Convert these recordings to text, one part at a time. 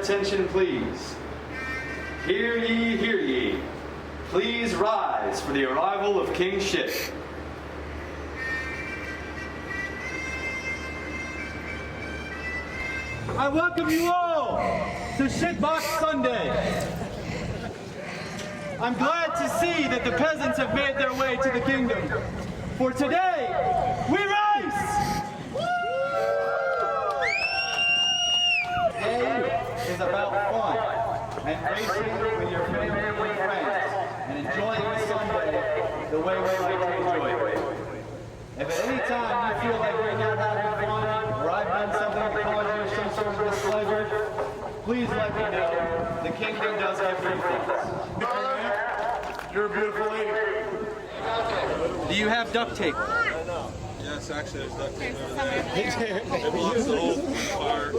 attention please. Hear ye, hear ye. Please rise for the arrival of King Shit. I welcome you all to Shitbox Sunday. I'm glad to see that the peasants have made their way to the kingdom. For today, we race! Today is about fun and racing with your family and friends and enjoying the Sunday the way we like to enjoy it. If at any time you feel like you're not having fun or I've done something to cause you some sort of displeasure, please let me know. The kingdom does give refunds. You're a beautiful lady. Do you have duct tape? Yes, actually, there's duct tape over there. It blocks the whole fire.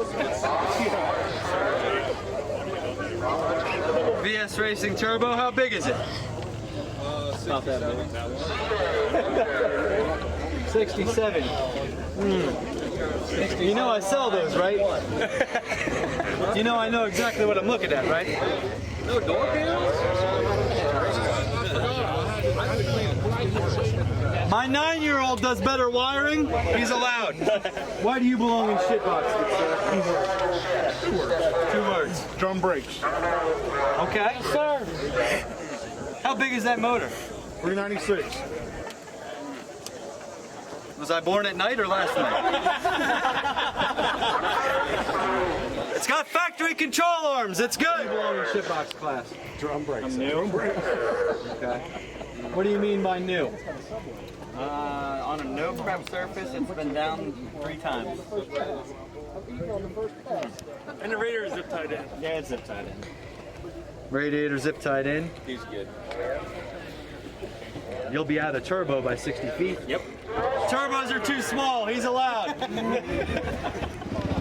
VS Racing Turbo, how big is it? 67. 67. You know I sell those, right? You know I know exactly what I'm looking at, right? No door panels? My 9-year-old does better wiring. He's allowed. Why do you belong in Shitbox? Two words. Drum brakes. Okay. Yes, sir. How big is that motor? 396. Was I born at night or last night? It's got factory control arms. It's good. You belong in Shitbox class. Drum brakes. I'm new. Drum brakes. Okay. What do you mean by new? On a no prep surface, it's been down 3 times. And the radiator is zip tied in. Yeah, it's zip tied in. Radiator zip tied in. He's good. You'll be out of turbo by 60 feet. Yep. Turbos are too small. He's allowed.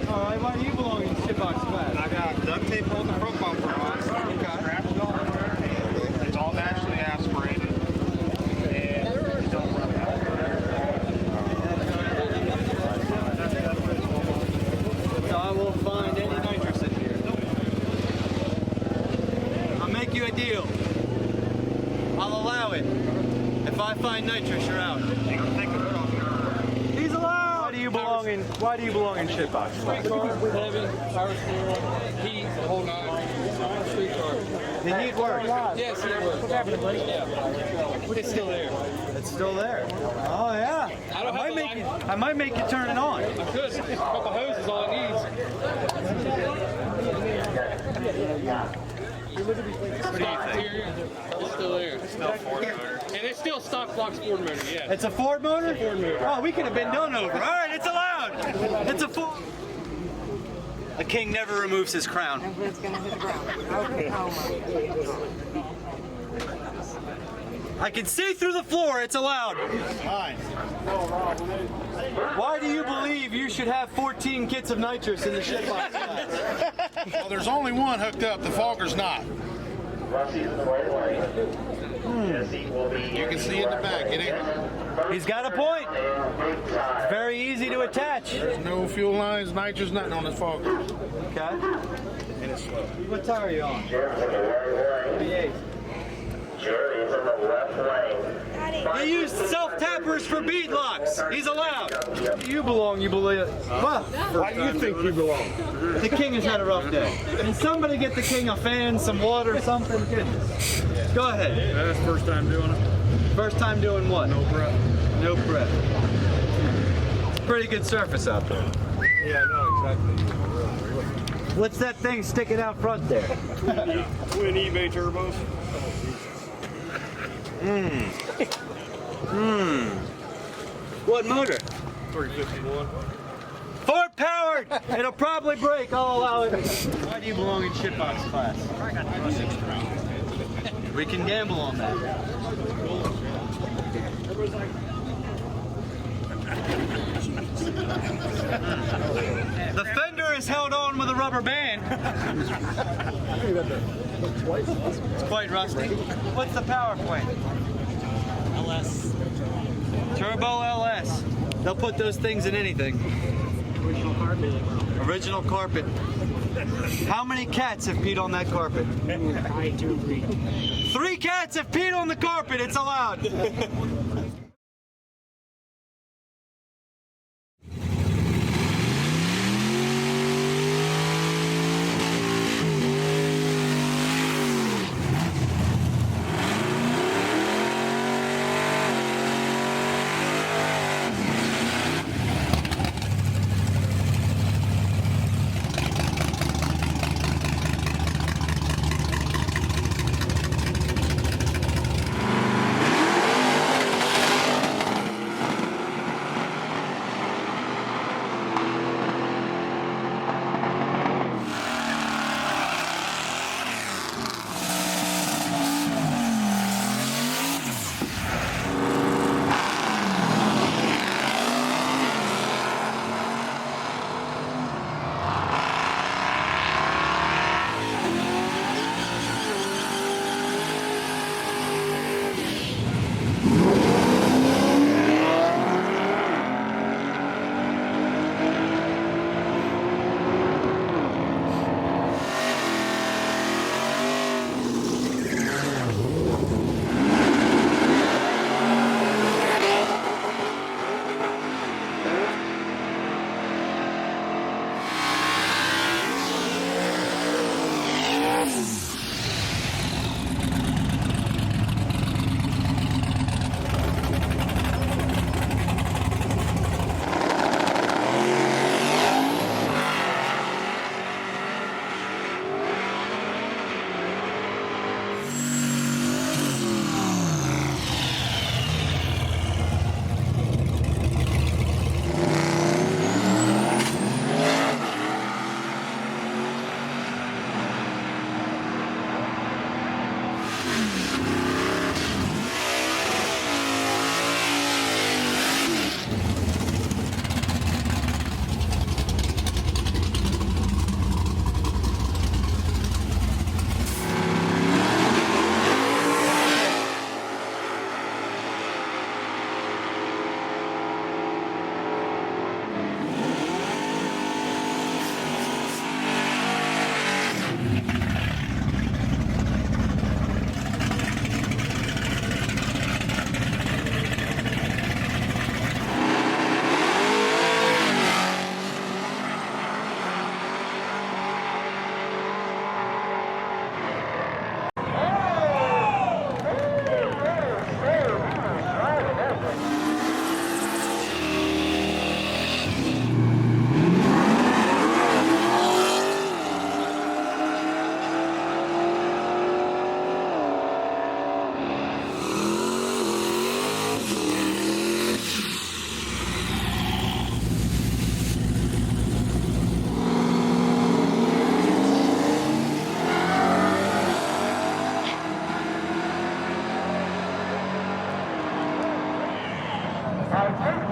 All right, why do you belong in Shitbox class? I got duct tape on the front bumper on. It's all naturally aspirated. And you don't run out. So I won't find any nitrous in here. I'll make you a deal. I'll allow it. If I find nitrous, you're out. He's allowed. Why do you belong in Shitbox? Street car, heavy, power steering, heat, the whole 9. Street car. The heat works. Yes, it works. Yeah. It's still there. It's still there. Oh yeah. I might make you turn it on. I could. A couple hoses, all it needs. What do you think? It's still there. It's still Ford motor. And it's still stock Fox Ford motor, yeah. It's a Ford motor? It's a Ford motor. Oh, we could have been done over. All right, it's allowed. It's a Ford. A king never removes his crown. And it's going to hit the ground. Okay. Oh my. I can see through the floor. It's allowed. Fine. Why do you believe you should have 14 kits of nitrous in the Shitbox class? Well, there's only one hooked up. The fogger's not. You can see in the back. It ain't. He's got a point. It's very easy to attach. There's no fuel lines, nitrous, nothing on this fogger. Okay. And it's slow. What tire are you on? 38. Jerry's in the left lane. He used self-tappers for bead locks. He's allowed. You belong, you believe. Well, Why do you think you belong? the king has had a rough day. Can somebody get the king a fan, some water, something? Goodness. Go ahead. That's first time doing it. First time doing what? No prep. No prep. It's a pretty good surface out there. Yeah, no, exactly. What's that thing sticking out front there? Twin eBay turbos. What motor? 351. Ford powered! It'll probably break, I'll allow it. Why do you belong in Shitbox class? We can gamble on that. The fender is held on with a rubber band. It's quite rusty. What's the power plant? LS. Turbo LS. They'll put those things in anything. Original carpet. Original carpet. How many cats have peed on that carpet? I do agree. 3 cats have peed on the carpet. It's allowed. Our